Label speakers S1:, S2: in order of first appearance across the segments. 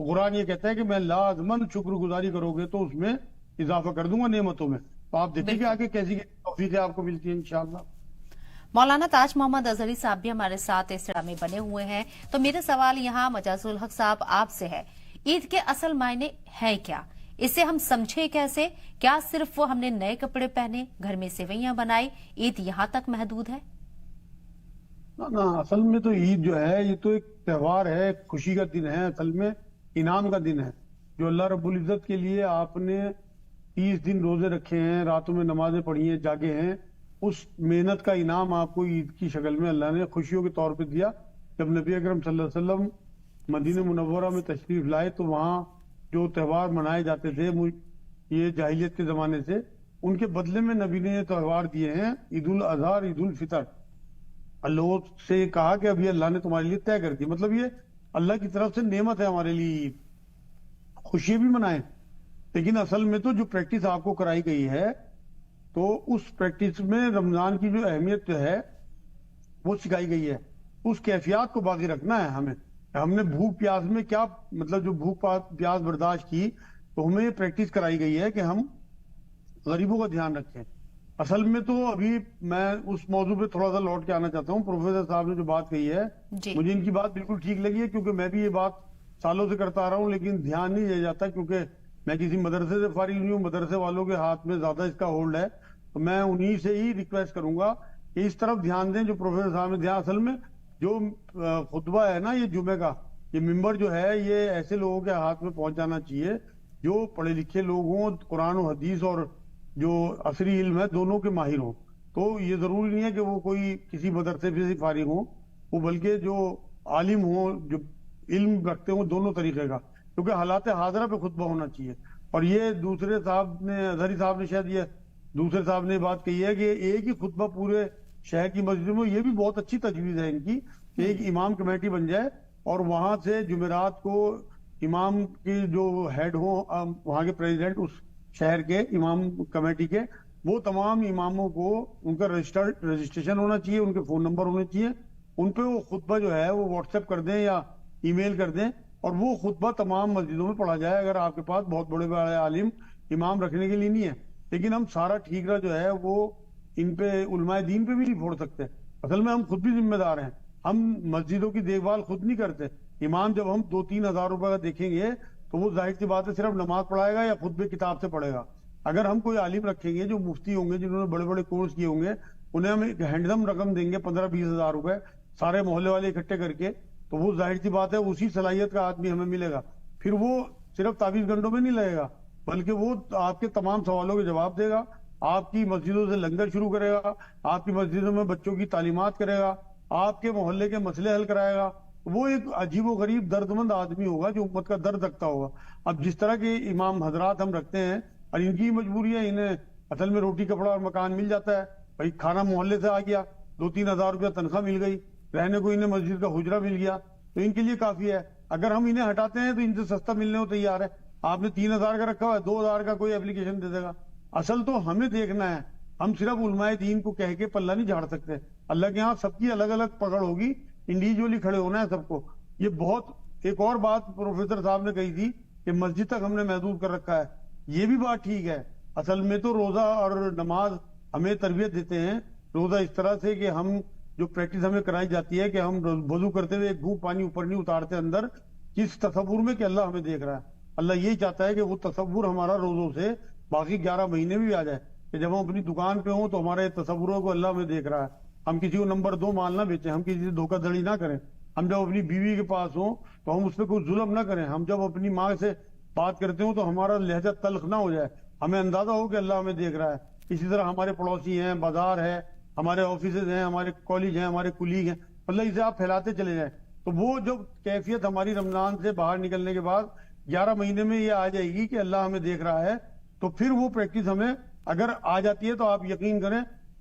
S1: تو قرآن یہ کہتا ہے کہ میں لازمن شکر گزاری کرو گے تو اس میں اضافہ کر دوں گا نعمتوں میں. تو آپ دیکھیں کہ آگے کیسی توفیقیں آپ کو ملتی ہیں انشاءاللہ.
S2: مولانا تاج محمد اظہری صاحب بھی ہمارے ساتھ اس طرح میں بنے ہوئے ہیں. تو میرا سوال یہاں مجاز الحق صاحب آپ سے ہے، عید کے اصل معنی ہے کیا؟ اسے ہم سمجھے کیسے؟ کیا صرف وہ ہم نے نئے کپڑے پہنے، گھر میں سیویاں بنائی، عید یہاں تک محدود ہے؟
S1: نہ اصل میں تو عید جو ہے یہ تو ایک تہوار ہے، خوشی کا دن ہے، اصل میں انعام کا دن ہے. جو اللہ رب العزت کے لیے آپ نے 30 دن روزے رکھے ہیں، راتوں میں نمازیں پڑھی ہیں، جاگے ہیں، اس محنت کا انعام آپ کو عید کی شکل میں اللہ نے خوشیوں کے طور پہ دیا. جب نبی اکرم صلی اللہ علیہ وسلم مدینہ منورہ میں تشریف لائے تو وہاں جو تہوار منائے جاتے تھے یہ جاہلیت کے زمانے سے، ان کے بدلے میں نبی نے یہ تہوار دیے ہیں، عید الاضحیٰ اور عید الفطر. اللہ سے کہا کہ اب یہ اللہ نے تمہارے لیے طے کر دی، مطلب یہ اللہ کی طرف سے نعمت ہے ہمارے لیے عید، خوشی بھی منائیں. لیکن اصل میں تو جو پریکٹس آپ کو کرائی گئی ہے تو اس پریکٹس میں رمضان کی جو اہمیت جو ہے وہ سکھائی گئی ہے، اس کیفیات کو باقی رکھنا ہے ہمیں. ہم نے بھوک پیاس میں کیا مطلب جو بھوک پیاس برداشت کی تو ہمیں یہ پریکٹس کرائی گئی ہے کہ ہم غریبوں کا دھیان رکھیں. اصل میں تو ابھی میں اس موضوع پہ تھوڑا سا لوٹ کے آنا چاہتا ہوں. پروفیسر صاحب نے جو بات کہی ہے مجھے ان کی بات بالکل ٹھیک لگی ہے، کیونکہ میں بھی یہ بات سالوں سے کرتا آ رہا ہوں لیکن دھیان نہیں دیا جاتا، کیونکہ میں کسی مدرسے سے فارغ نہیں ہوں، مدرسے والوں کے ہاتھ میں زیادہ اس کا ہولڈ ہے. تو میں انہی سے ہی ریکویسٹ کروں گا کہ اس طرف دھیان دیں جو پروفیسر صاحب نے دیا. اصل میں جو خطبہ ہے نا یہ جمعے کا، یہ ممبر جو ہے یہ ایسے لوگوں کے ہاتھ میں پہنچ جانا چاہیے جو پڑھے لکھے لوگ ہوں، قرآن و حدیث اور جو عصری علم ہے دونوں کے ماہر ہوں. تو یہ ضروری نہیں ہے کہ وہ کوئی کسی مدرسے سے فارغ ہوں، وہ بلکہ جو عالم ہوں، جو علم رکھتے ہوں دونوں طریقے کا، کیونکہ حالات حاضرہ پہ خطبہ ہونا چاہیے. اور یہ دوسرے صاحب نے، اظہری صاحب نے شاید یہ دوسرے صاحب نے بات کہی ہے کہ ایک ہی خطبہ پورے شہر کی مسجدوں میں، یہ بھی بہت اچھی تجویز ہے ان کی کہ ایک امام کمیٹی بن جائے اور وہاں سے جمعرات کو امام کی جو ہیڈ ہوں، وہاں کے پریزیڈنٹ اس شہر کے امام کمیٹی کے، وہ تمام اماموں کو ان کا رجسٹریشن ہونا چاہیے، ان کے فون نمبر ہونے چاہیے، ان پہ وہ خطبہ جو ہے وہ واٹس ایپ کر دیں یا ای میل کر دیں اور وہ خطبہ تمام مسجدوں میں پڑھا جائے. اگر آپ کے پاس بہت بڑے بڑے عالم امام رکھنے کے لیے نہیں ہے، لیکن ہم سارا ٹھیکرا جو ہے وہ ان پہ علماء دین پہ بھی نہیں پھوڑ سکتے. اصل میں ہم خود بھی ذمہ دار ہیں، ہم مسجدوں کی دیکھ بھال خود نہیں کرتے. امام جب ہم 2-3 ہزار روپے کا دیکھیں گے تو وہ ظاہر سی بات ہے صرف نماز پڑھائے گا یا خطبے کتاب سے پڑھے گا. اگر ہم کوئی عالم رکھیں گے جو مفتی ہوں گے، جنہوں نے بڑے بڑے کورس کیے ہوں گے، انہیں ہم ایک ہینڈسم رقم دیں گے 15-20 ہزار روپے سارے محلے والے اکٹھے کر کے، تو وہ ظاہر سی بات ہے اسی صلاحیت کا آدمی ہمیں ملے گا. پھر وہ صرف 24 گھنٹوں میں نہیں لگے گا، بلکہ وہ آپ کے تمام سوالوں کے جواب دے گا، آپ کی مسجدوں سے لنگر شروع کرے گا، آپ کی مسجدوں میں بچوں کی تعلیمات کرے گا، آپ کے محلے کے مسئلے حل کرائے گا. وہ ایک عجیب و غریب درد مند آدمی ہوگا جو امت کا درد رکھتا ہوگا. اب جس طرح کے امام حضرات ہم رکھتے ہیں اور ان کی مجبوری ہے، انہیں اصل میں روٹی کپڑا اور مکان مل جاتا ہے، بھائی کھانا محلے سے آ گیا، 2-3 ہزار روپیہ تنخواہ مل گئی، رہنے کو انہیں مسجد کا حجرہ مل گیا، تو ان کے لیے کافی ہے. اگر ہم انہیں ہٹاتے ہیں تو ان سے سستا ملنے کو تیار ہے. آپ نے 3 ہزار کا رکھا ہوا ہے، 2 ہزار کا کوئی اپلیکیشن دے دے گا. اصل تو ہمیں دیکھنا ہے، ہم صرف علماء دین کو کہہ کے پلہ نہیں جھاڑ سکتے. اللہ کے ہاں سب کی الگ الگ پکڑ ہوگی، انڈیویجولی کھڑے ہونا ہے سب کو. یہ بہت ایک اور بات پروفیسر صاحب نے کہی تھی کہ مسجد تک ہم نے محدود کر رکھا ہے، یہ بھی بات ٹھیک ہے. اصل میں تو روزہ اور نماز ہمیں تربیت دیتے ہیں. روزہ اس طرح سے کہ ہم جو پریکٹس ہمیں کرائی جاتی ہے کہ ہم وضو کرتے ہوئے ایک گھونٹ پانی اوپر نہیں اتارتے اندر، کس تصور میں کہ اللہ ہمیں دیکھ رہا ہے. اللہ یہی چاہتا ہے کہ وہ تصور ہمارا روزوں سے باقی 11 مہینے بھی آ جائے، کہ جب ہم اپنی دکان پہ ہوں تو ہمارے تصوروں کو اللہ ہمیں دیکھ رہا ہے. ہم کسی کو نمبر 2 مال نہ بیچیں، ہم کسی سے دھوکہ دھڑی نہ کریں. ہم جب اپنی بیوی کے پاس ہوں تو ہم اس پہ کوئی ظلم نہ کریں. ہم جب اپنی ماں سے بات کرتے ہوں تو ہمارا لہجہ تلخ نہ ہو جائے، ہمیں اندازہ ہو کہ اللہ ہمیں دیکھ رہا ہے. اسی طرح ہمارے پڑوسی ہیں، بازار ہے، ہمارے آفیسز ہیں، ہمارے کالج ہیں، ہمارے کلیگ ہیں، اللہ اسے آپ پھیلاتے چلے جائیں. تو وہ جو کیفیت ہماری رمضان سے باہر نکلنے کے بعد 11 مہینے میں یہ آ جائے گی کہ اللہ ہمیں دیکھ رہا ہے، تو پھر وہ پریکٹس ہمیں اگر آ جاتی ہے تو آپ یقین کریں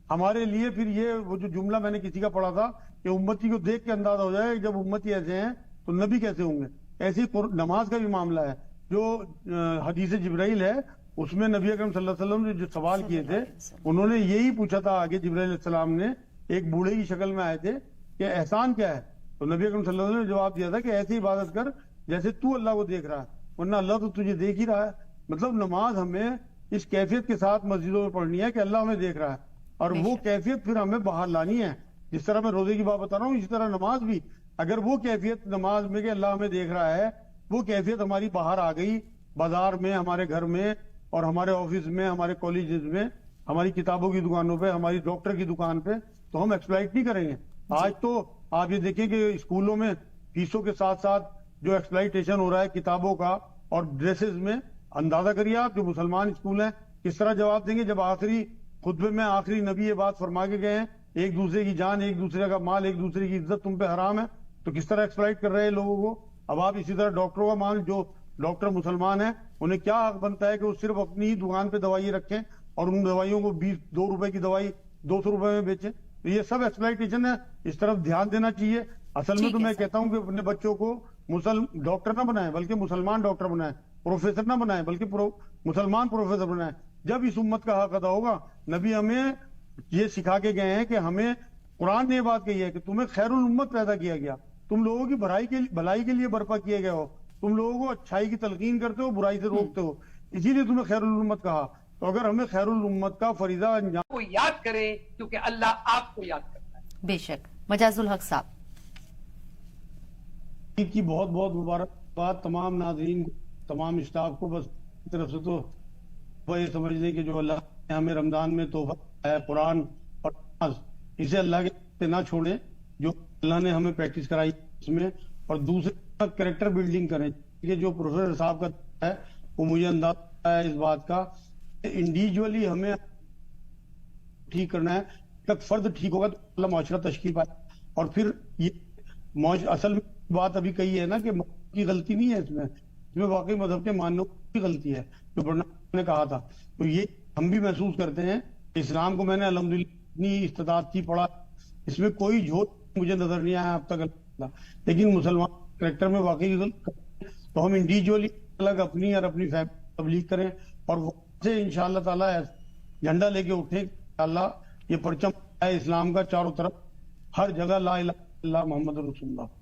S1: ہمارے لیے پھر یہ وہ جو جملہ میں نے کسی کا پڑھا تھا کہ امتی کو دیکھ کے اندازہ ہو جائے جب امتی ایسے ہیں تو نبی کیسے ہوں گے. ایسی نماز کا بھی معاملہ ہے. جو حدیث جبرائیل ہے اس میں نبی اکرم صلی اللہ علیہ وسلم نے جو سوال کیے تھے، انہوں نے یہی پوچھا تھا آگے جبرائیل علیہ السلام نے، ایک بوڑھے کی شکل میں آئے تھے کہ احسان کیا ہے، تو نبی اکرم صلی اللہ علیہ وسلم نے جواب دیا تھا کہ ایسی عبادت کر جیسے تو اللہ کو دیکھ رہا ہے، ورنہ اللہ تو تجھے دیکھ ہی رہا ہے۔ مطلب نماز ہمیں اس کیفیت کے ساتھ مسجدوں میں پڑھنی ہے کہ اللہ ہمیں دیکھ رہا ہے، اور
S2: بے
S1: وہ
S2: شک۔
S1: کیفیت پھر ہمیں باہر لانی ہے۔ جس طرح میں روزے کی بات بتا رہا ہوں، اسی طرح نماز بھی، اگر وہ کیفیت نماز میں کہ اللہ ہمیں دیکھ رہا ہے، وہ کیفیت ہماری باہر آ گئی، بازار میں، ہمارے گھر میں، اور ہمارے آفس میں، ہمارے کالجز میں، ہماری کتابوں کی دکانوں پہ، ہماری ڈاکٹر کی دکان پہ، تو ہم ایکسپلائٹ نہیں کریں گے۔ آج تو آپ یہ دیکھیں کہ اسکولوں میں فیسوں کے ساتھ ساتھ جو ایکسپلائٹیشن ہو رہا ہے کتابوں کا اور ڈریسز میں، اندازہ کریے آپ جو مسلمان اسکول ہیں کس طرح جواب دیں گے جب آخری خطبے میں آخری نبی یہ بات فرما کے گئے ہیں، ایک دوسرے کی جان، ایک دوسرے کا مال، ایک دوسرے کی عزت تم پہ حرام ہے، تو کس طرح ایکسپلائٹ کر رہے ہیں لوگوں کو۔ اب آپ اسی طرح ڈاکٹروں کا مال، جو ڈاکٹر مسلمان ہیں انہیں کیا حق بنتا ہے کہ وہ صرف اپنی ہی دکان پہ دوائی رکھیں اور ان دوائیوں کو 2 روپے کی دوائی 200 روپے میں بیچیں؟ تو یہ سب ایکسپلائٹیشن ہے، اس طرف دھیان دینا چاہیے۔ اصل میں
S2: ٹھیک
S1: تو
S2: ہے
S1: میں
S2: سر۔
S1: کہتا ہوں کہ اپنے بچوں کو ڈاکٹر نہ بنائیں بلکہ مسلمان ڈاکٹر بنائیں، پروفیسر نہ بنائیں بلکہ مسلمان پروفیسر بنائیں۔ جب اس امت کا حق ادا ہوگا، نبی ہمیں یہ سکھا کے گئے ہیں کہ ہمیں، قرآن نے یہ بات کہی ہے کہ تمہیں خیر الامت پیدا کیا گیا، تم لوگوں کی بھلائی کے لیے برپا کیے گئے ہو، تم لوگوں کو اچھائی کی تلقین کرتے ہو، برائی سے روکتے ہو، اسی لیے تمہیں خیر الامت کہا۔ تو اگر ہمیں خیر الامت کا فریضہ انجام
S3: کو یاد کریں کیونکہ اللہ آپ کو یاد کرتا ہے۔
S2: بے شک۔ مجاز الحق صاحب۔
S1: عید کی بہت بہت مبارکباد تمام ناظرین کو، تمام اسٹاف کو۔ بس کی طرف سے تو وہ یہ سمجھ لیں کہ جو اللہ نے ہمیں رمضان میں تحفہ ہے قرآن اور نماز، اسے اللہ کے نہ چھوڑیں، جو اللہ نے ہمیں پریکٹس کرائی اس میں، اور دوسرے کریکٹر بلڈنگ کریں۔ کہ جو پروفیسر صاحب کا ہے وہ مجھے اندازہ ہے اس بات کا، انڈیویجولی ہمیں ٹھیک کرنا ہے۔ تک فرد ٹھیک ہوگا تو اللہ معاشرہ تشکیل پائے، اور پھر یہ اصل میں بات ابھی کہی ہے نا کہ مذہب کی غلطی نہیں ہے، اس میں واقعی مذہب کے ماننے کی غلطی ہے جو بڑھنا نے کہا تھا۔ تو یہ ہم بھی محسوس کرتے ہیں کہ اسلام کو میں نے الحمدللہ اتنی استطاعت کی پڑھا، اس میں کوئی جھوٹ مجھے نظر نہیں آیا اب تک الحمدللہ، لیکن مسلمان کریکٹر میں واقعی غلط، تو ہم انڈیویجولی الگ اپنی اور اپنی فیملی تبلیغ کریں، اور وہ سے انشاءاللہ تعالیٰ جھنڈا لے کے اٹھیں کہ اللہ یہ پرچم ہے اسلام کا چاروں طرف، ہر جگہ لا الہ الا اللہ محمد رسول اللہ۔